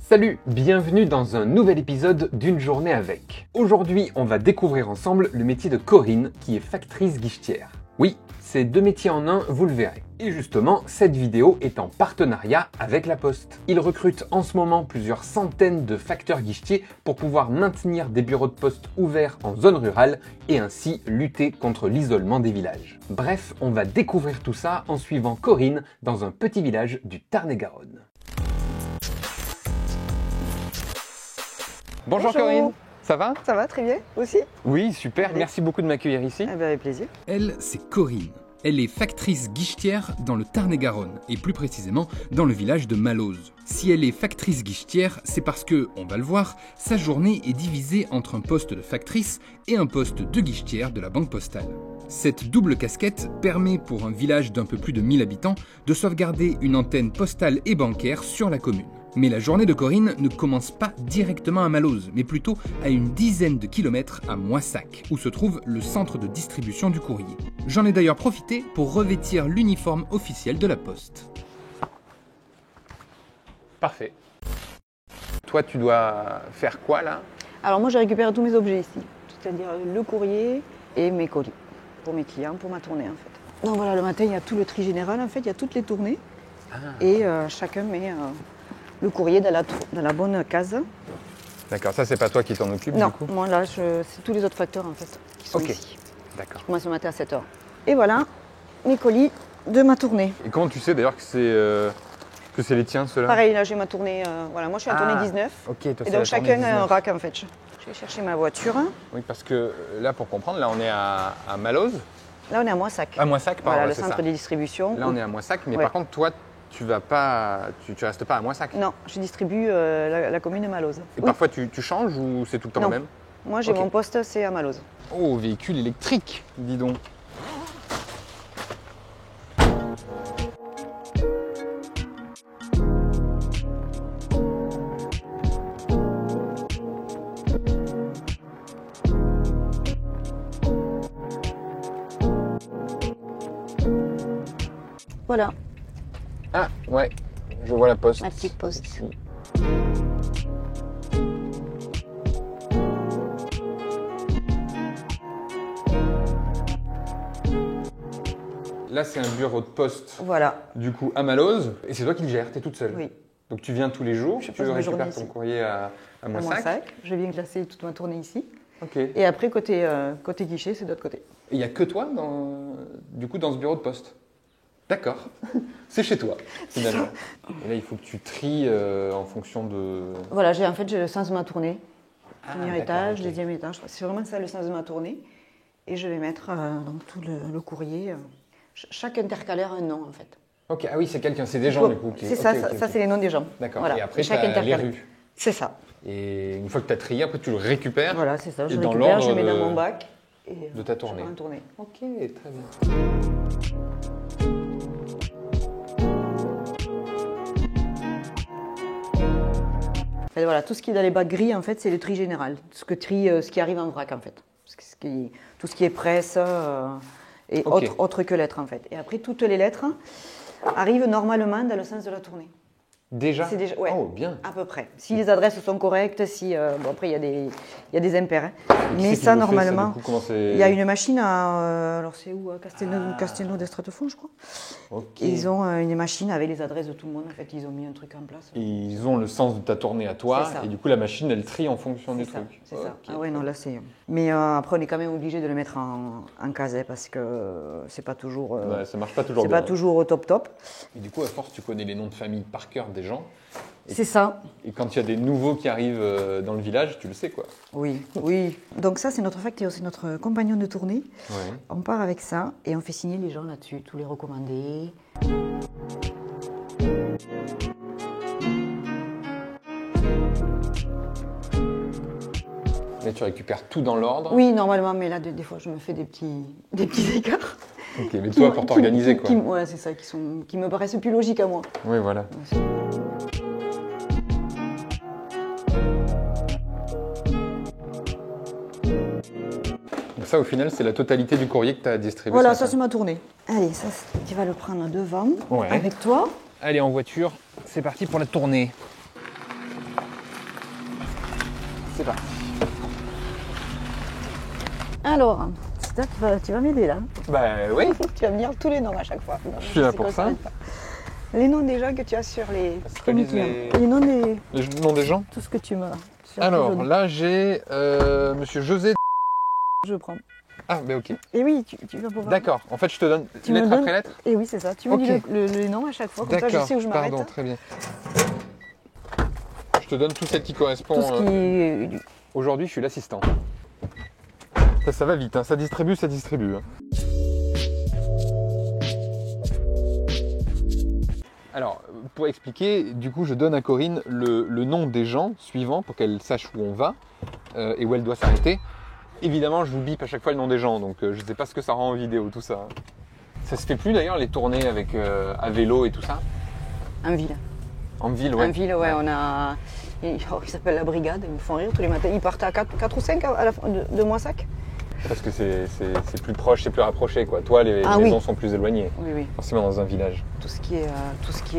Salut, bienvenue dans un nouvel épisode d'une journée avec. Aujourd'hui, on va découvrir ensemble le métier de Corinne, qui est factrice guichetière. Oui, c'est deux métiers en un, vous le verrez. Et justement, cette vidéo est en partenariat avec La Poste. Ils recrutent en ce moment plusieurs centaines de facteurs guichetiers pour pouvoir maintenir des bureaux de poste ouverts en zone rurale et ainsi lutter contre l'isolement des villages. Bref, on va découvrir tout ça en suivant Corinne dans un petit village du Tarn-et-Garonne. Bonjour Corinne, ça va? Ça va, très bien, aussi? Oui, super, Allez. merci beaucoup de m'accueillir ici. Eh bien, avec plaisir. Elle, c'est Corinne. Elle est factrice guichetière dans le Tarn-et-Garonne, et plus précisément dans le village de Malloz. Si elle est factrice guichetière, c'est parce que, on va le voir, sa journée est divisée entre un poste de factrice et un poste de guichetière de la banque postale. Cette double casquette permet pour un village d'un peu plus de 1000 habitants de sauvegarder une antenne postale et bancaire sur la commune. Mais la journée de Corinne ne commence pas directement à Malloz, mais plutôt à une dizaine de kilomètres à Moissac, où se trouve le centre de distribution du courrier. J'en ai d'ailleurs profité pour revêtir l'uniforme officiel de la Poste. Parfait. Toi, tu dois faire quoi là? Alors moi, j'ai récupéré tous mes objets ici, c'est-à-dire le courrier et mes colis, pour mes clients, pour ma tournée en fait. Donc voilà, le matin, il y a tout le tri général en fait, il y a toutes les tournées, et chacun met le courrier dans la bonne case. D'accord, ça c'est pas toi qui t'en occupe Non, du coup? moi là, c'est tous les autres facteurs en fait qui sont Ok. ici. D'accord. Je commence le matin à 7h. Et voilà, mes colis de ma tournée. Et comment tu sais d'ailleurs que c'est les tiens ceux-là? Pareil, là j'ai ma tournée, voilà, moi je suis en tournée 19. Ok, toi, Et c'est donc la chacun tournée a un 19. rack en fait. Je vais chercher ma voiture. Oui, parce que là, pour comprendre, là on est à Malloz. Là on est à Moissac. À Moissac, pardon, Voilà, le c'est centre ça. de distribution. Là on est à Moissac, mais Ouais. par contre toi, tu vas pas, tu restes pas à Moissac. Non, je distribue la commune de Malloz. Et Oui. parfois tu changes ou c'est tout le temps Non. le même? Moi j'ai Ok. mon poste, c'est à Malloz. Oh, véhicule électrique, dis donc. Voilà, Ah, ouais, je vois la poste. ma petite poste. Ici. Là, c'est un bureau de poste, Voilà, du coup, à Malloz. Et c'est toi qui le gères, t'es toute seule. oui. Donc tu viens tous les jours, Je tu passe ma journée récupères ton ici. courrier à À Moissac. Moissac, je viens classer toute ma tournée ici. Ok. Et Et après, côté guichet, c'est de l'autre côté. il n'y a que toi, du coup, dans ce bureau de poste? D'accord. C'est chez toi, finalement. Et là, il faut que tu tries en fonction de... Voilà, j'ai le sens de ma tournée. Ah, Premier d'accord, étage, ok. deuxième étage. C'est vraiment ça le sens de ma tournée. Et je vais mettre donc tout le courrier. Chaque intercalaire a un nom en fait. Ok, ah oui, c'est quelqu'un, c'est des gens, du coup. C'est ça, ok, ça, ok, ça, ok. c'est les noms des gens. D'accord. Voilà. Et après, tu chaque as les intercalaire. rues. C'est ça. Et une fois que tu as trié, après, tu le récupères. Voilà, c'est ça. Et Je dans récupère, je l'ordre mets dans de- mon bac. Et, de ta je tournée. pars en tournée. Ok, très bien. Et voilà, tout ce qui est dans les bacs gris, en fait, c'est le tri général. Ce qui arrive en vrac, en fait. Tout ce qui est presse et Ok. autre que lettres, en fait. Et après, toutes les lettres arrivent normalement dans le sens de la tournée. Déjà? C'est déjà, ouais, Oh, bien. à peu près. Si les adresses sont correctes, bon après il y a des impairs. Hein. Qui Mais c'est qui ça le fait, normalement, du coup, comment c'est- il y a une machine alors c'est où à Castelnau d'Estratefond, je crois. Ok. Ils ont une machine avec les adresses de tout le monde. En fait, ils ont mis un truc en place. Et ils ont le sens de ta tournée à toi. C'est ça. Et du coup, la machine, elle trie en fonction du C'est ça, truc. c'est ça. Ok. Ah ouais, non, là c'est. Mais après, on est quand même obligé de le mettre en case parce que c'est pas toujours. Ouais, ça marche pas toujours c'est bien. pas toujours au top. Et du coup, à force, tu connais les noms de famille par cœur des gens. C'est ça. Et quand il y a des nouveaux qui arrivent dans le village, tu le sais, quoi. Oui, oui. Donc ça, c'est notre facteur, c'est notre compagnon de tournée. Ouais. On part avec ça et on fait signer les gens là-dessus, tous les recommandés. Là, tu récupères tout dans l'ordre. Oui, normalement, mais là, des fois, je me fais des petits écarts. Ok, mais toi, pour t'organiser, quoi. Ouais, c'est ça, qui me paraissent plus logiques à moi. Oui, voilà. Donc ça, au final, c'est la totalité du courrier que tu as distribué. Voilà, ce ça matin. c'est ma tournée. Allez, ça, tu vas le prendre devant, Ouais. avec toi. Allez, en voiture, c'est parti pour la tournée. c'est parti. Alors, c'est toi, tu vas m'aider là. Bah oui. Tu vas me dire tous les noms à chaque fois. Non, Je suis là sais pour qu'on ça. s'arrête pas. Les noms des gens que tu as sur les Réalise communiqués. les- Les noms des... Les noms des gens. Tout ce que tu m'as. sur Alors tes jaunes. là j'ai Monsieur José. Je prends. Ah mais ok. Et oui, tu vas pouvoir... D'accord. En fait je te donne Tu me lettre donnes- après lettre. Et oui, c'est ça. Tu me Ok. dis le nom à chaque fois, comme ça je D'accord. sais où je m'arrête. Pardon, très bien. Je te donne tout celle qui correspond. Tout ce qui... Aujourd'hui je suis l'assistant. Ça va vite, hein. Ça distribue, hein. Alors, pour expliquer, du coup, je donne à Corinne le nom des gens suivants pour qu'elle sache où on va et où elle doit s'arrêter. Évidemment, je vous bip à chaque fois le nom des gens, donc je ne sais pas ce que ça rend en vidéo, tout ça. Ça se fait plus d'ailleurs, les tournées avec à vélo et tout ça? En ville. En ville, ouais. En ville, ouais, on a... Ils s'appellent la brigade, ils me font rire tous les matins. Ils partent à 4 ou 5 à la fin de Moissac. Parce que c'est plus proche, c'est plus rapproché, quoi. Toi, les Ah maisons oui. sont plus éloignées, Oui, oui. forcément dans un village. Tout ce qui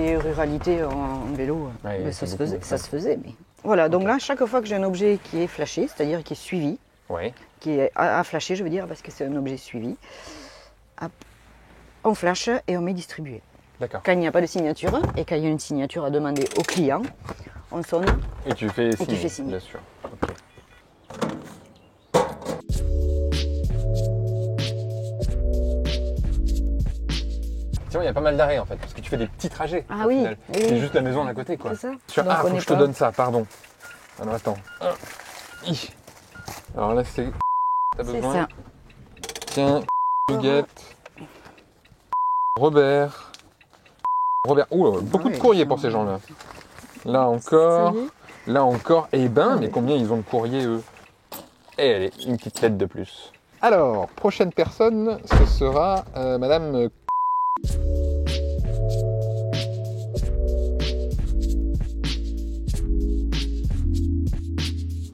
est ruralité en vélo, Ouais, ben, c'est ça beaucoup, se faisait. Mais... Voilà, donc là, chaque fois que j'ai un objet qui est flashé, c'est-à-dire qui est suivi, Ouais. qui est à flasher, je veux dire, parce que c'est un objet suivi, hop, on flash et on met distribué. D'accord. Quand il n'y a pas de signature et quand il y a une signature à demander au client, on sonne. Et tu fais signer, tu fais signer. bien sûr. Ok. Tiens, il y a pas mal d'arrêts en fait, parce que tu fais des petits trajets. Ah au oui, final. oui, C'est oui. juste la maison à côté, quoi. C'est ça. Sur... Donc, Ah, on faut est que je te pas- donne ça, pardon. Alors attends. Hi. Alors là, c'est. T'as C'est besoin. ça. Tiens, Huguette. Robert. Ouh, beaucoup Ah de oui, courriers ça- pour ces gens-là. Là encore. Ça y est. Là encore. Eh ben, mais oui. combien ils ont de courriers, eux? Et allez, une petite lettre de plus. Alors, prochaine personne, ce sera Madame.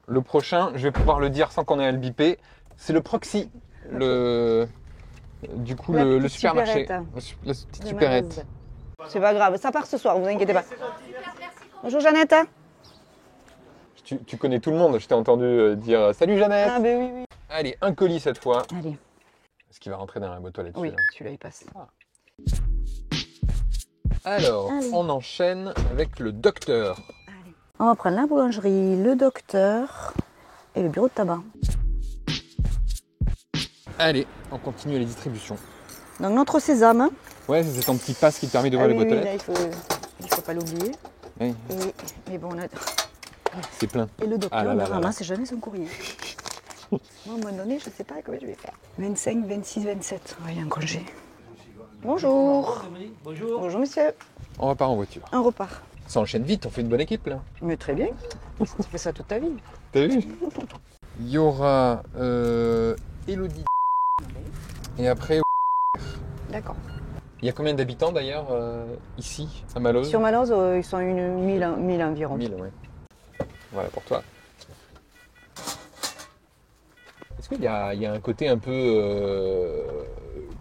Le prochain, je vais pouvoir le dire sans qu'on ait à le biper, c'est le proxy. Du coup, La le petite supermarché. supérette. La petite De supérette. Malaisie. C'est pas grave, ça part ce soir, vous inquiétez pas. Bonjour Jeannette. Tu connais tout le monde, je t'ai entendu dire salut Jeannette. Ah ben oui, oui. Allez, un colis cette fois. Allez, Ce qui va rentrer dans la boîte aux lettres. oui, celui-là. celui-là il passe. Alors, Allez. on enchaîne avec le docteur. On va prendre la boulangerie, le docteur et le bureau de tabac. Allez, on continue les distributions. Donc notre sésame. Ouais, c'est ton petit passe qui te permet d'ouvrir les boîtes aux là, lettres. il faut pas l'oublier. Oui, Mais bon, on a... c'est plein. Et le docteur Ah là ne là là là. ramasse jamais son courrier. Moi, à un moment donné, je ne sais pas comment je vais faire. 25, 26, 27. Ouais, il y a un congé. Bonjour. Bonjour. Bonjour monsieur. On repart en voiture. On repart. Ça enchaîne vite, on fait une bonne équipe là. Mais très bien. Tu fais ça toute ta vie. T'as vu? Il y aura Elodie. Et après, D'accord. il y a combien d'habitants d'ailleurs ici, à Malose? Sur Malose, ils sont 1000 environ. 1000, ouais. Voilà pour toi. Est-ce qu'il y a un côté un peu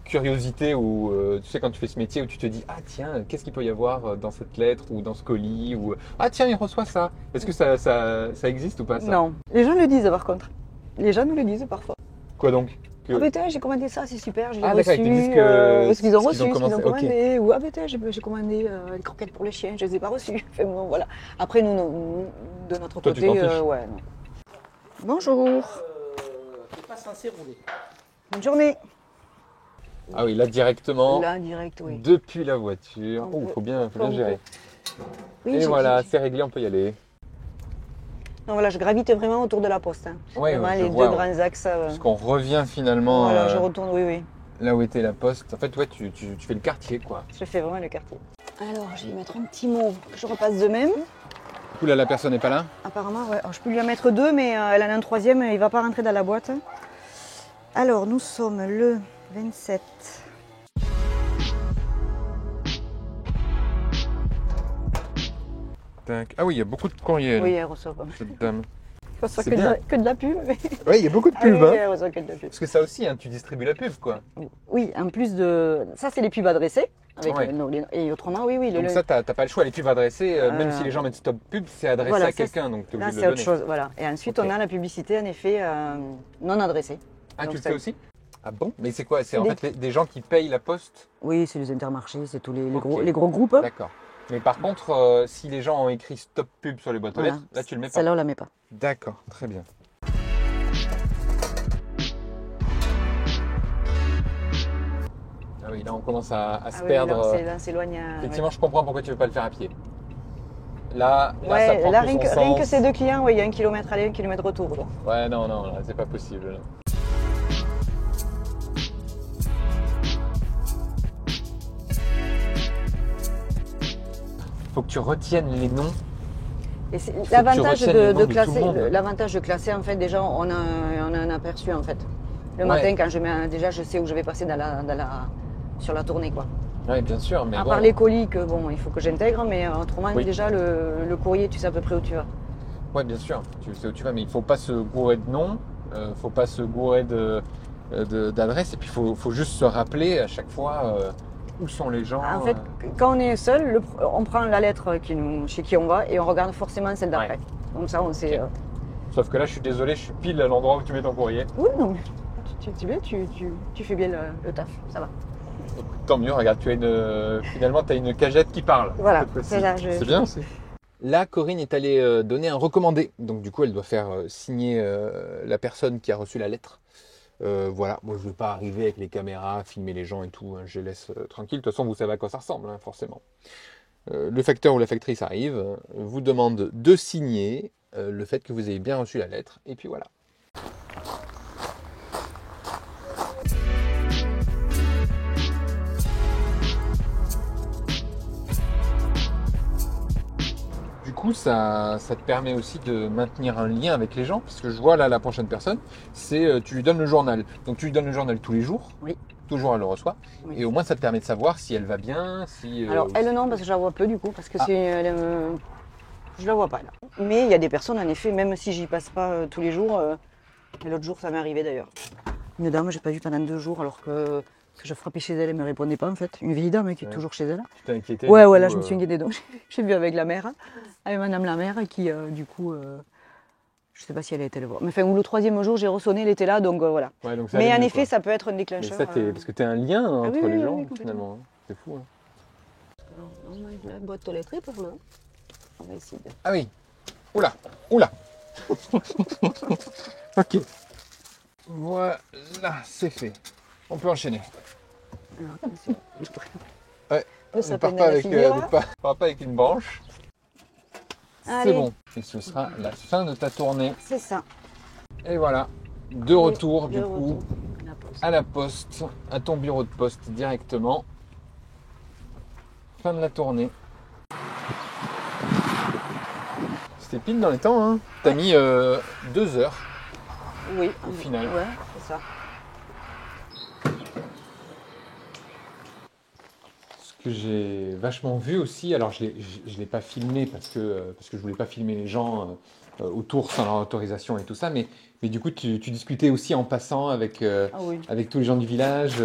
curiosité où, tu sais, quand tu fais ce métier, où tu te dis, ah tiens, qu'est-ce qu'il peut y avoir dans cette lettre ou dans ce colis ou ah tiens, il reçoit ça. Est-ce que ça existe ou pas ça? Non. Les gens le disent par contre. Les gens nous le disent parfois. Quoi donc? Ah putain, j'ai commandé ça, c'est super, je l'ai Ah, reçu. d'accord, ils te disent que- ce qu'ils ont ce reçu, qu'ils ont ce qu'ils ont commandé, commandé. Ou ah putain, j'ai commandé les croquettes pour les chiens, je les ai pas reçues. Enfin, bon, voilà. Après, nous, de notre Toi, tu côté, t'en fiches. ouais. Non. Bonjour. T'es pas censé rouler. Bonne journée. Ah oui, là directement, Là, direct, oui. depuis la voiture. On Oh, peut- faut bien on gérer. Oui, Et j'ai- voilà, c'est réglé, on peut y aller. Non, voilà, je gravite vraiment autour de la poste. Hein. Ouais, Vraiment, je les vois, deux ouais. grands axes. Parce qu'on revient finalement Voilà, je retourne, oui, oui. là où était la poste. En fait, ouais, tu fais le quartier, quoi. Je fais vraiment le quartier. Alors, je vais mettre un petit mot que je repasse de même. Du coup, là, la personne n'est pas là. Apparemment, ouais. Alors, je peux lui en mettre deux, mais elle en a un troisième, il ne va pas rentrer dans la boîte. Alors, nous sommes le 27. Tac. Ah oui, il y a beaucoup de courriels, Oui, elle reçoit pas mal. cette dame. Pas ça C'est que, bien. que de la pub. Mais... Ouais, il y a beaucoup de Ah pubs. oui, Hein. heureusement que de la pub. Parce que ça aussi, hein, tu distribues la pub, quoi. Oui, en plus de. Ça, c'est les pubs adressées. Avec, Ouais. et autrement, oui, Donc ça, t'as pas le choix. Les pubs adressées, même si les gens mettent stop pub, c'est adressé voilà, à ça, quelqu'un, donc t'es là, obligé de c'est le autre donner. chose. Voilà. Et ensuite, Ok. on a la publicité, en effet, non adressée. Ah, Donc tu le ça- fais aussi? Ah bon? Mais c'est quoi? C'est C'est en des- fait des gens qui payent la poste? Oui, c'est les intermarchés, c'est tous Ok. les gros groupes. D'accord. Mais par contre, si les gens ont écrit stop pub sur les boîtes aux Voilà. lettres, là tu le mets pas. Celle-là, on la met pas. D'accord, très bien. Ah oui, là on commence à se Ah oui, perdre. là, on s'éloigne. Effectivement, je comprends pourquoi tu veux pas le faire à pied. Là, ça Ouais, prend là, tout rien son que sens. ces deux clients, ouais, il y a 1 kilomètre aller, 1 kilomètre retour. Là. Ouais, non, là, c'est pas possible. Là. Faut que tu retiennes les noms. Et c'est- que l'avantage tu retiennes le nom de de tout classer, le monde. l'avantage de classer, en fait, déjà, on a un aperçu, en fait. Le Ouais. matin, quand je mets, déjà, je sais où je vais passer sur la tournée, quoi. Oui, bien sûr, mais À bon. part les colis que, bon, il faut que j'intègre, mais autrement, Oui. déjà, le courrier, tu sais à peu près où tu vas. Ouais, bien sûr, tu sais où tu vas, mais il faut pas se gourer de noms, faut pas se gourer d'adresse, et puis il faut juste se rappeler à chaque fois où sont les gens. En fait, quand on est seul, on prend la lettre chez qui on va et on regarde forcément celle d'après. Ouais. Comme ça, on sait. Ok. Sauf que là, je suis désolé, je suis pile à l'endroit où tu mets ton courrier. Oui, non, mais tu fais bien le taf, ça va. Tant mieux, regarde, finalement, tu as une cagette qui parle. Voilà, cette fois-ci. c'est là, C'est bien aussi. Là, Corinne est allée donner un recommandé. Donc, du coup, elle doit faire signer la personne qui a reçu la lettre. Voilà, moi, je ne vais pas arriver avec les caméras, filmer les gens et tout. Hein, je les laisse tranquilles. De toute façon, vous savez à quoi ça ressemble, hein, forcément. Le facteur ou la factrice arrive, vous demande de signer le fait que vous ayez bien reçu la lettre. Et puis voilà. Du coup, ça te permet aussi de maintenir un lien avec les gens, parce que je vois là la prochaine personne, c'est tu lui donnes le journal. Donc tu lui donnes le journal tous les jours, Oui. toujours elle le reçoit, Oui. et au moins ça te permet de savoir si elle va bien, si... Alors, elle, non, parce que je la vois peu du coup, parce que Ah. je la vois pas là. Mais il y a des personnes, en effet, même si j'y passe pas tous les jours, et l'autre jour, ça m'est arrivé d'ailleurs. Une dame, j'ai pas vu pendant 2 jours, alors que je frappais chez elle, elle me répondait pas en fait. Une vieille dame qui est Ouais. toujours chez elle. Tu t'es inquiété. Ouais, du ouais, coup, là, je me suis inquiétée. Donc, j'ai vu avec la mère, avec madame la mère, qui, du coup, je sais pas si elle a été le voir. Mais enfin, ou le 3e jour, j'ai ressonné, elle était là, donc voilà. Ouais, donc ça Mais allait en mieux, effet, quoi. ça peut être un Mais déclencheur. ça, parce que tu as un lien hein, oui, entre les oui, gens, oui, complètement. finalement. C'est fou. Hein. La boîte aux lettres est par là. On va essayer de... Ah oui. Oula. Ok. Voilà, c'est fait. On peut enchaîner. Alors, attention. Ouais. On Ne pars pas avec, pars pas avec une branche. C'est Allez. bon. Et ce sera la fin de ta tournée. C'est ça. Et voilà. De retour, du De coup, retour. La pause. à la poste, à ton bureau de poste directement. Fin de la tournée. C'était pile dans les temps, hein. T'as mis 2 heures. Oui. Au final. Ouais, c'est ça. Ce que j'ai vachement vu aussi, alors je l'ai pas filmé parce que je voulais pas filmer les gens autour sans leur autorisation et tout ça, mais du coup tu discutais aussi en passant avec, Ah oui. avec tous les gens du village,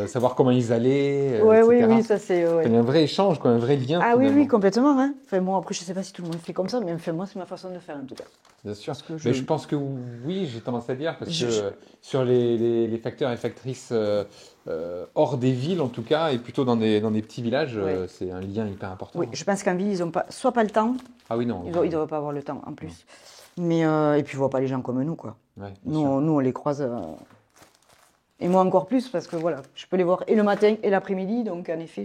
savoir comment ils allaient, Ouais, oui, etc. oui, ça c'est. Ouais. T'as eu un vrai échange, quoi, un vrai lien. Ah oui, finalement. oui, complètement. Hein. Enfin, bon, après, je sais pas si tout le monde fait comme ça, mais enfin, moi, c'est ma façon de faire en tout cas. Bien sûr. que Mais je pense que oui, j'ai tendance à dire, parce Je- que sur les facteurs et factrices hors des villes, en tout cas, et plutôt dans des petits villages, Ouais. c'est un lien hyper important. Oui, je pense qu'en ville, ils ont pas, soit pas le temps, Ah oui, non. ils doivent pas avoir le temps en plus. Mais, et puis, ils voient pas les gens comme nous, quoi. Ouais, bien Nous, sûr. nous, on les croise. Et moi encore plus, parce que voilà, je peux les voir et le matin et l'après-midi, donc en effet,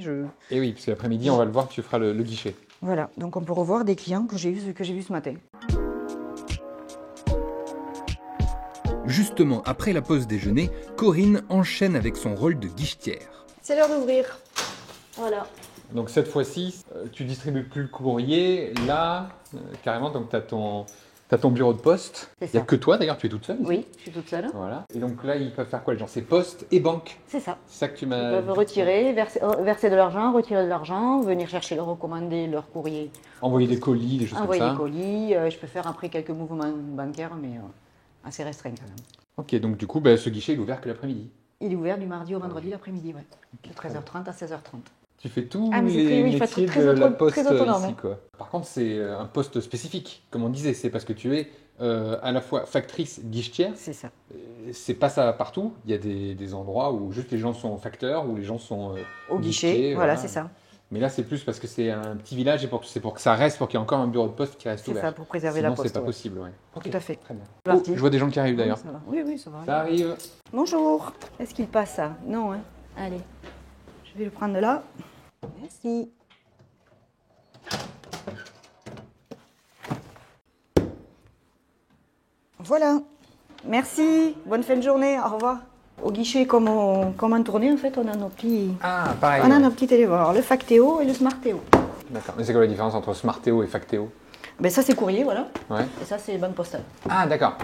Et oui, parce que l'après-midi, on va le voir, tu feras le guichet. Voilà, donc on peut revoir des clients que j'ai vus ce matin. Justement, après la pause déjeuner, Corinne enchaîne avec son rôle de guichetière. C'est l'heure d'ouvrir. Voilà. Donc cette fois-ci, tu distribues plus le courrier. Là, carrément, donc tu as T'as ton bureau de poste. C'est Il n'y a ça. que toi d'ailleurs, tu es toute seule ici. Oui, je suis toute seule. Voilà. Et donc là, ils peuvent faire quoi les gens? C'est poste et banque. C'est ça. C'est ça que tu Ils m'as peuvent dit. retirer, verser de l'argent, retirer de l'argent, venir chercher leur recommandé, leur courrier, Envoyer des colis, des choses envoyer comme des ça. colis. Je peux faire après quelques mouvements bancaires, mais assez restreints quand même. Ok, donc du coup, bah, ce guichet il est ouvert que l'après-midi. Il est ouvert du mardi au vendredi l'après-midi, ouais. De 13h30 à 16h30. Tu fais tous Ah, mais c'est les très- oui, je fais métiers très de la très poste autonome, ici, hein. quoi. Par contre, c'est un poste spécifique, comme on disait, c'est parce que tu es à la fois factrice guichetière. C'est ça. C'est pas ça partout. Il y a des endroits où juste les gens sont facteurs, où les gens sont Au guichet, guichetiers, voilà, c'est ça. Mais là, c'est plus parce que c'est un petit village et c'est pour que ça reste, pour qu'il y ait encore un bureau de poste qui reste C'est ouvert. ça, pour préserver Sinon, la poste. c'est pas ouais. possible, ouais. Ok, Tout à fait. Très bien. Parti. Oh, je vois des gens qui arrivent d'ailleurs. Ça va. Oui, oui, ça va. Ça arrive. Bonjour. Est-ce qu'il passe ça? Non, hein. Allez. Je vais le prendre de là. Merci. Voilà. Merci. Bonne fin de journée. Au revoir. Au guichet, comme en tournée, en fait, on a nos petits, Ah, pareil. on a ouais. nos petits téléphones. Alors, le Factéo et le Smartéo. D'accord. Mais c'est quoi la différence entre Smartéo et Factéo? Ben, ça, c'est courrier, voilà. Ouais. Et ça, c'est banque postale. Ah, d'accord.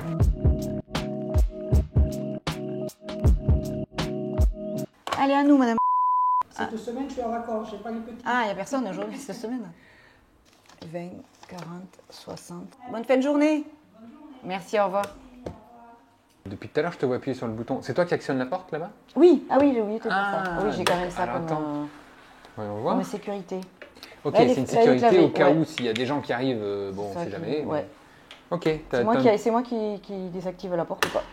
Allez, à nous, madame. Cette semaine, je suis en vacances, je n'ai pas les petits. Ah, il n'y a personne aujourd'hui cette semaine. 20, 40, 60. Bonne fin de journée. Merci, au revoir. Depuis tout à l'heure, je te vois appuyer sur le bouton. C'est toi qui actionne la porte là-bas? Oui, ah oui, j'ai oublié de te dire Ah, ça. Oui, j'ai quand même ça alors, comme, attends. Voyons voir. comme sécurité. Ok, Là, elle est- c'est une là, elle est sécurité au clavée, cas ouais. où s'il y a des gens qui arrivent, bon, on Ça sait qui- jamais. ouais. Ok, C'est moi qui désactive la porte ou pas.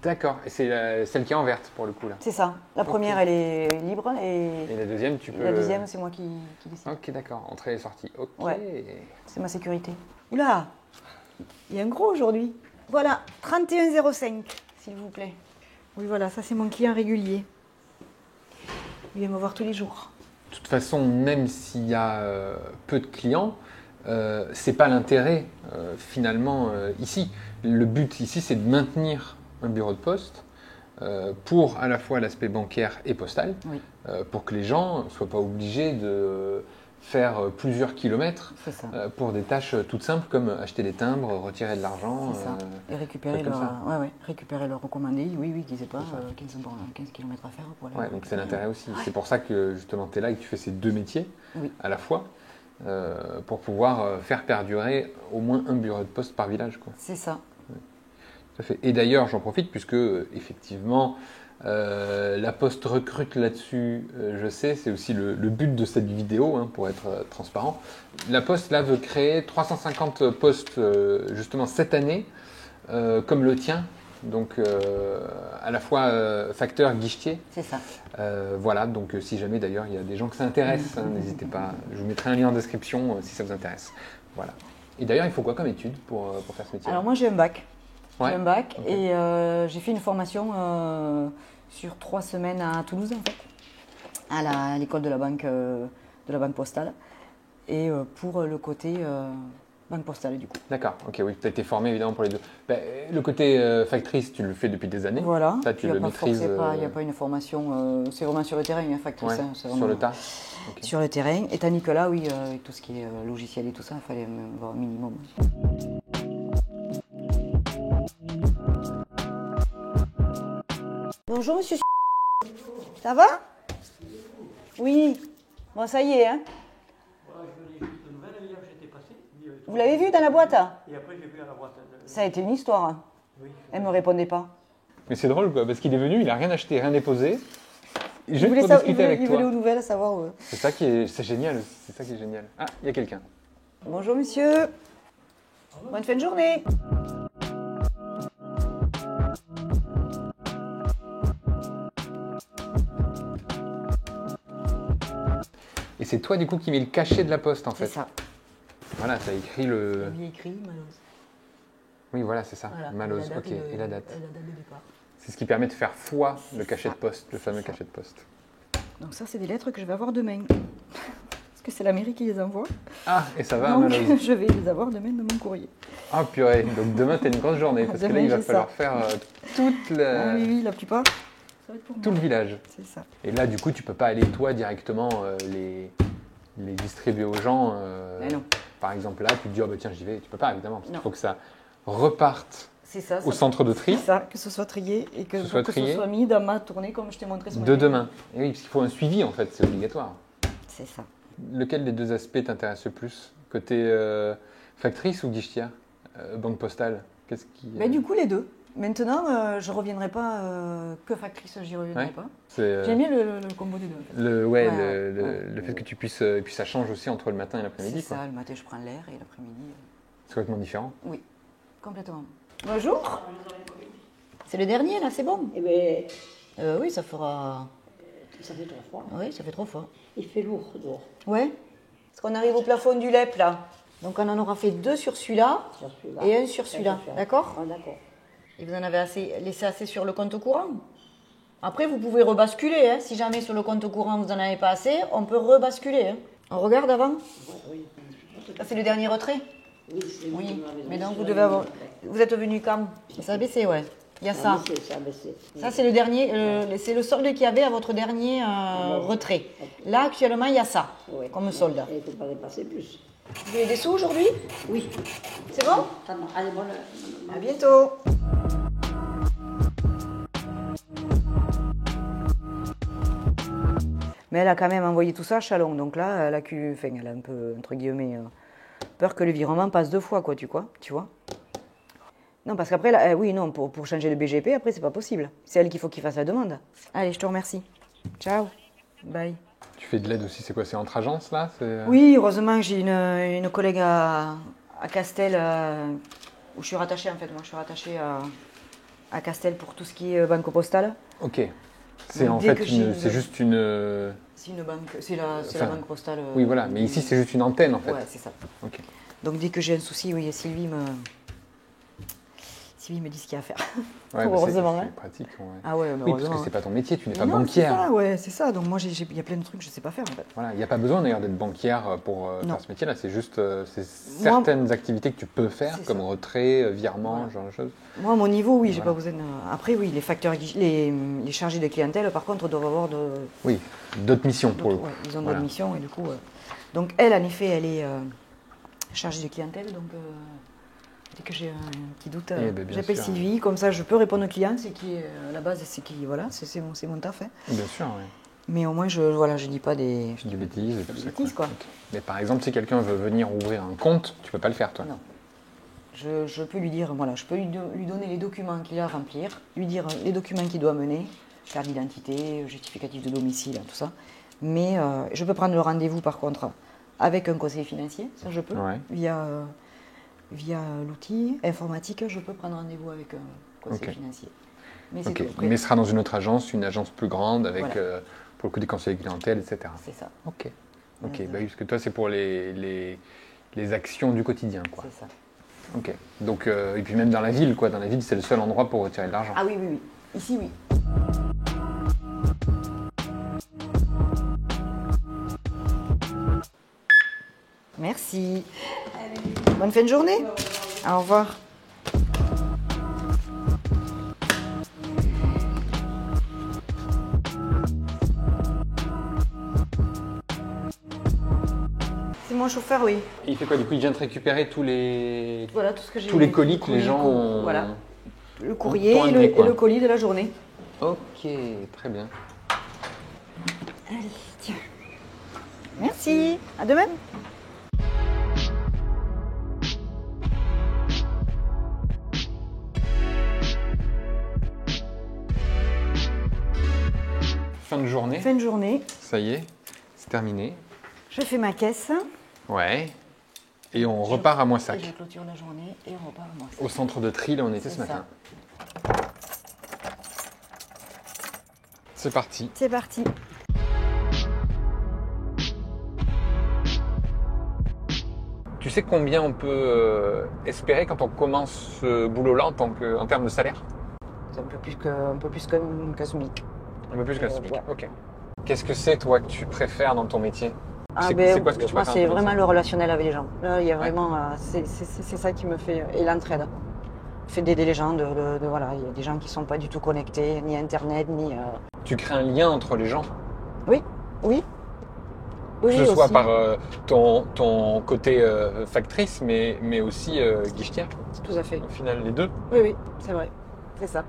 D'accord, et c'est celle qui est en verte pour le coup là. C'est ça. La première, elle est libre Et et la deuxième, tu peux. la deuxième, c'est moi qui décide. Ok, d'accord, entrée et sortie. Ok. Ouais. C'est ma sécurité. Oula, il y a un gros aujourd'hui. Voilà, 31,05, s'il vous plaît. Oui, voilà, ça c'est mon client régulier. Il vient me voir tous les jours. De toute façon, même s'il y a peu de clients, c'est pas l'intérêt finalement ici. Le but ici, c'est de maintenir un bureau de poste pour à la fois l'aspect bancaire et postal, Oui. pour que les gens ne soient pas obligés de faire plusieurs kilomètres C'est ça. pour des tâches toutes simples comme acheter des timbres, retirer de l'argent. C'est ça. Et récupérer comme leur, ça. récupérer leur recommandé. Oui, oui, qu'ils n'aient pas C'est ça. 15 km à faire pour aller. Ouais, donc c'est récupérer. l'intérêt aussi. C'est pour ça que justement tu es là et que tu fais ces deux métiers Oui. à la fois pour pouvoir faire perdurer au moins un bureau de poste par village, quoi. C'est ça. Tout à fait. Et d'ailleurs, j'en profite puisque effectivement la Poste recrute là-dessus, je sais, c'est aussi le but de cette vidéo, hein, pour être transparent. La Poste là veut créer 350 postes justement cette année, comme le tien. Donc à la fois facteur guichetier. C'est ça. Voilà, donc si jamais d'ailleurs il y a des gens que ça intéresse, hein, n'hésitez pas. Je vous mettrai un lien en description si ça vous intéresse. Voilà. Et d'ailleurs, il faut quoi comme étude pour faire ce métier? Alors moi j'ai un bac. Ouais. J'ai un bac Ok. et j'ai fait une formation sur 3 semaines à Toulouse en fait, à l'école de la banque postale et pour le côté banque postale du coup. D'accord, ok, oui, tu as été formé évidemment pour les deux. Ben, le côté factrice, tu le fais depuis des années. Voilà. Ça, tu Il y a le pas maîtrises. il n'y a pas une formation, c'est vraiment sur le terrain, il y a factrice. Ouais, Hein, c'est sur vraiment le tas. Ok. sur le terrain. Et tandis que là, oui, tout ce qui est logiciel et tout ça, il fallait avoir un minimum. Bonjour monsieur. Ça va? Oui. Bon, ça y est, hein. Voilà, je venais juste de nouvelles, hier j'étais passé. Vous l'avez vu dans la boîte, hein? Et après j'ai vu à la boîte. Ça a été une histoire. Hein. Oui. Elle me répondait pas. Mais c'est drôle quoi, parce qu'il est venu, il a rien acheté, rien déposé. Il Juste voulait, pour il discuter voulait- avec il voulait toi. aux nouvelles, savoir. C'est ça qui est, c'est génial, c'est ça qui est génial. Ah, il y a quelqu'un. Bonjour monsieur. Bonne fin de journée. Et c'est toi du coup qui mets le cachet de la poste en C'est fait. ça. Voilà, t'as écrit le. Il est écrit, Malose. Oui, voilà, c'est ça. Voilà. Malose, La date ok, et la date. de départ. C'est ce qui permet de faire foi le C'est cachet ça. de poste, le fameux C'est ça. cachet de poste. Donc ça, c'est des lettres que je vais avoir demain. Parce que c'est la mairie qui les envoie. Ah, et ça va, Donc Malose. je vais les avoir demain dans mon courrier. Ah purée, donc demain t'as une grosse journée parce que là Demain, il va j'ai falloir ça. faire toute la- Ah oui, oui, la plupart. Ça va être pour tout moi. le village. C'est ça. Et là du coup tu peux pas aller toi directement les distribuer aux gens. Mais non. Par exemple là tu te dis oh bah tiens j'y vais, tu peux pas évidemment parce qu'il Non. faut que ça repartent C'est ça. au centre de tri C'est ça, que ce soit trié et que, Ce soit pour que trié. ce soit mis dans ma tournée comme je t'ai montré sur de demain. Et oui, parce qu'il faut un suivi en fait, c'est obligatoire. C'est ça. Lequel des deux aspects t'intéresse le plus? Côté factrice ou guichetière? Banque postale? Qu'est-ce qui. Mais du coup, les deux. Maintenant, je ne reviendrai pas que factrice, j'y reviendrai Ouais. pas. C'est, J'aime bien le combo des deux. En fait. le fait que tu puisses. Et puis ça change aussi entre le matin et l'après-midi. C'est quoi. ça, le matin je prends l'air et l'après-midi. C'est complètement différent. Oui, complètement. Bonjour. C'est le dernier là, c'est bon? Eh bien, Oui, ça fera. ça fait 3 fois. Oui, ça fait 3 fois. Il fait lourd dehors. Ouais. Parce qu'on arrive au plafond du LEP là. Donc on en aura fait 2 sur celui-là Sur celui-là. et un sur celui-là. D'accord? Ah, d'accord. Et vous en avez laissé assez sur le compte courant. Après, vous pouvez rebasculer. Hein. Si jamais sur le compte courant vous n'en avez pas assez, on peut rebasculer. Hein. On regarde avant? Oui. Ça, c'est le dernier retrait? Oui, c'est Oui. moi qui Mais m'avais donc dit, vous c'est devez la avoir. même. Vous êtes venu quand? Ça a baissé, ouais. Il y a ça. Ça a baissé. Ça, c'est le dernier. C'est le solde qu'il y avait à votre dernier retrait. Là, actuellement, il y a ça Oui. comme solde. Il ne faut pas dépasser plus. Vous avez des sous aujourd'hui? Oui. C'est bon? Allez, bon, À bientôt. Mais elle a quand même envoyé tout ça à Chalon, donc là, elle a un peu, entre guillemets, peur que le virement passe 2 fois, quoi, tu vois. Non, parce qu'après, oui, non, pour changer le BGP, après, c'est pas possible. C'est elle qu'il faut qu'il fasse la demande. Allez, je te remercie. Ciao. Bye. Tu fais de l'aide aussi, c'est quoi? C'est entre agences là? Oui, heureusement, j'ai une collègue à Castel, où je suis rattachée, en fait. Moi, je suis rattachée à Castel pour tout ce qui est banque postale. Ok. C'est Donc, en dès fait que j'ai c'est juste une. C'est une banque, c'est la Enfin, banque postale. Oui, voilà. Mais ici, c'est juste une antenne en fait. Ouais, c'est ça. Ok. Donc dès que j'ai un souci, oui, Sylvie me dit ce qu'il y a à faire. Ouais, bah, Heureusement, c'est hein. pratique. Ouais. Ah ouais, mais Oui, parce heureusement, que c'est pas ton métier, tu n'es Mais pas non, banquière. C'est ça, ouais, c'est ça. Donc moi, il y a plein de trucs que je sais pas faire en fait. Voilà, il n'y a pas besoin d'ailleurs d'être banquière pour Non. faire ce métier-là. C'est juste c'est certaines activités que tu peux faire, C'est comme ça. retrait, virement, Voilà. ce genre de choses. Moi, à mon niveau, oui, j'ai Voilà. pas besoin de... Après, oui, les facteurs, les chargés de clientèle, par contre, doivent avoir Oui, d'autres missions pour le coup. ouais, ils ont Voilà. d'autres missions et du coup... Donc elle, en effet, elle est chargée de clientèle, donc dès que j'ai un petit doute, Eh ben, bien j'appelle sûr. Sylvie, comme ça je peux répondre aux clients, c'est qui à la base, voilà, c'est mon taf. Hein. Bien sûr, oui. Mais au moins, je dis pas des... Des bêtises et tout Des ça. bêtises, quoi. Ok. Mais par exemple, si quelqu'un veut venir ouvrir un compte, tu peux pas le faire, toi. Non. Je peux lui dire, voilà, je peux lui donner les documents qu'il a à remplir, lui dire les documents qu'il doit mener, carte d'identité, justificatif de domicile, tout ça. Mais je peux prendre le rendez-vous, par contre, avec un conseiller financier, ça je peux, Ouais. via l'outil informatique, je peux prendre rendez-vous avec un conseiller Ok. financier. Mais c'est Ok. tout. Après, Mais ce sera dans une autre agence, une agence plus grande, avec Voilà. pour le coup des conseillers clientèle, etc. c'est ça, Ok. Ok. Voilà. Bah oui, parce que toi, c'est pour les actions du quotidien, quoi. c'est ça. Ok. Donc, et puis même dans la ville, quoi. Dans la ville, c'est le seul endroit pour retirer de l'argent. Ah oui, oui, oui. Ici, oui. Merci. Bonne fin de journée. Au revoir. C'est mon chauffeur, oui. Et il fait quoi du coup? Il vient de récupérer tous les Voilà tout ce que j'ai. tous les colis que les gens ont. Voilà. Le courrier T'ont et amené, quoi. le colis de la journée. Ok, très bien. Allez, tiens. Merci. À demain. Fin de journée. Fin de journée. Ça y est, c'est terminé. Je fais ma caisse. Ouais. Et on repart à Et Moissac. je clôture la journée et on repart à moi. Au centre de tri, là on était ce C'est ça. matin. C'est parti. C'est parti. Tu sais combien on peut espérer quand on commence ce boulot-là en termes de salaire? C'est un peu plus qu'un SMIC. Un peu plus qu'un SMIC. Ouais. Ok. Qu'est-ce que c'est toi que tu préfères dans ton métier? Ah C'est ben, quoi ce que tu moi, préfères c'est dans ton vraiment métier? le relationnel avec les gens. Là, il y a Ouais. vraiment, c'est ça qui me fait, et l'entraide. Le fait d'aider les gens, voilà, il y a des gens qui sont pas du tout connectés, ni Internet, ni. Tu crées un lien entre les gens. Oui, oui. Oui, que ce soit aussi. par ton côté factrice, mais aussi guichetière. Tout à fait. Au final, les deux. Oui, oui, c'est vrai. C'est ça.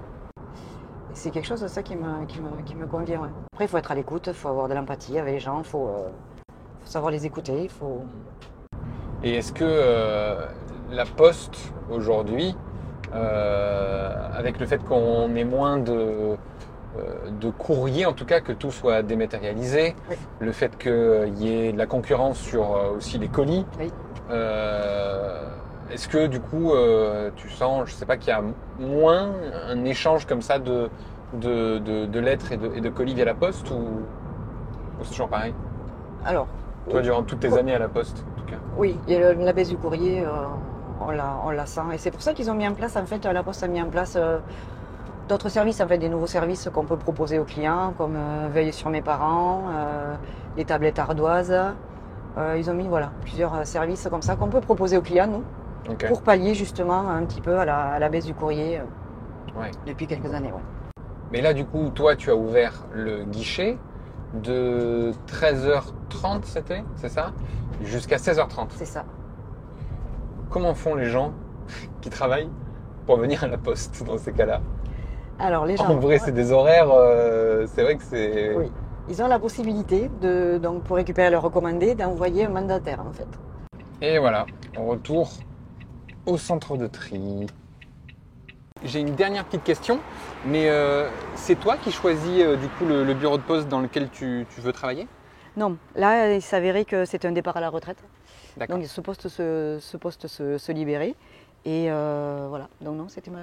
Et c'est quelque chose de ça qui me convient. Ouais. Après, il faut être à l'écoute, il faut avoir de l'empathie avec les gens, il faut savoir les écouter. Il faut... Et est-ce que la Poste, aujourd'hui, avec le fait qu'on ait moins de courrier, en tout cas, que tout soit dématérialisé, Oui. le fait qu'il y ait de la concurrence sur aussi les colis, Oui. est-ce que du coup, tu sens, je sais pas, qu'il y a moins un échange comme ça de lettres et de colis via la Poste ou c'est toujours pareil? Alors, Toi, durant toutes tes années à la Poste, en tout cas. oui, et la baisse du courrier, on la sent. Et c'est pour ça qu'ils ont mis en place, en fait, la Poste a mis en place d'autres services, en fait, des nouveaux services qu'on peut proposer aux clients, comme veille sur mes parents, les tablettes ardoises. Ils ont mis voilà, plusieurs services comme ça qu'on peut proposer aux clients, nous, Ok. pour pallier justement un petit peu à la baisse du courrier Ouais. depuis quelques années. Ouais. Mais là, du coup, toi, tu as ouvert le guichet de 13h30, c'est ça? Jusqu'à 16h30. C'est ça. Comment font les gens qui travaillent pour venir à la Poste dans ces cas-là? Alors, les gens, En vrai, c'est des horaires, c'est vrai que c'est... oui, ils ont la possibilité, donc, pour récupérer le recommandé, d'envoyer un mandataire, en fait. Et voilà, retour au centre de tri. J'ai une dernière petite question, mais c'est toi qui choisis du coup le bureau de poste dans lequel tu veux travailler? Non, là, il s'avérait que c'était un départ à la retraite. D'accord. Donc, ce poste se libérait. Et voilà, donc non, c'était ma...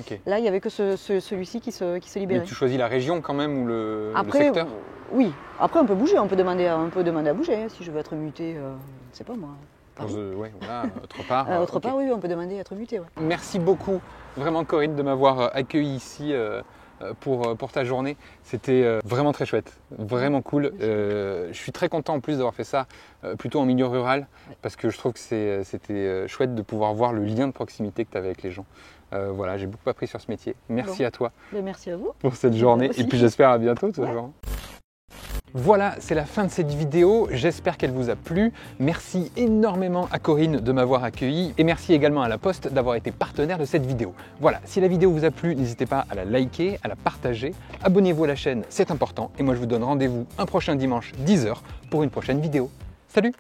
Ok. Là, il n'y avait que celui-ci qui se Mais libérait. tu choisis la région quand même ou le Après, secteur? oui. Après, on peut bouger, on peut demander à bouger. Hein, si je veux être muté, je ne sais pas moi. Paris. Ouais, voilà, autre part. Autre ok. part, oui, on peut demander à être muté. Ouais. Merci beaucoup, vraiment Corinne, de m'avoir accueilli ici pour ta journée. C'était vraiment très chouette, vraiment cool. Je suis très content en plus d'avoir fait ça plutôt en milieu rural, parce que je trouve que c'était chouette de pouvoir voir le lien de proximité que tu avais avec les gens. Voilà, j'ai beaucoup appris sur ce métier. Merci Bon. à toi Ben, merci à vous. pour cette journée, Moi aussi. et puis j'espère à bientôt toujours. Ouais. Voilà, c'est la fin de cette vidéo, j'espère qu'elle vous a plu. Merci énormément à Corinne de m'avoir accueilli et merci également à La Poste d'avoir été partenaire de cette vidéo. Voilà, si la vidéo vous a plu, n'hésitez pas à la liker, à la partager, abonnez-vous à la chaîne, c'est important et moi je vous donne rendez-vous un prochain dimanche 10h pour une prochaine vidéo. Salut!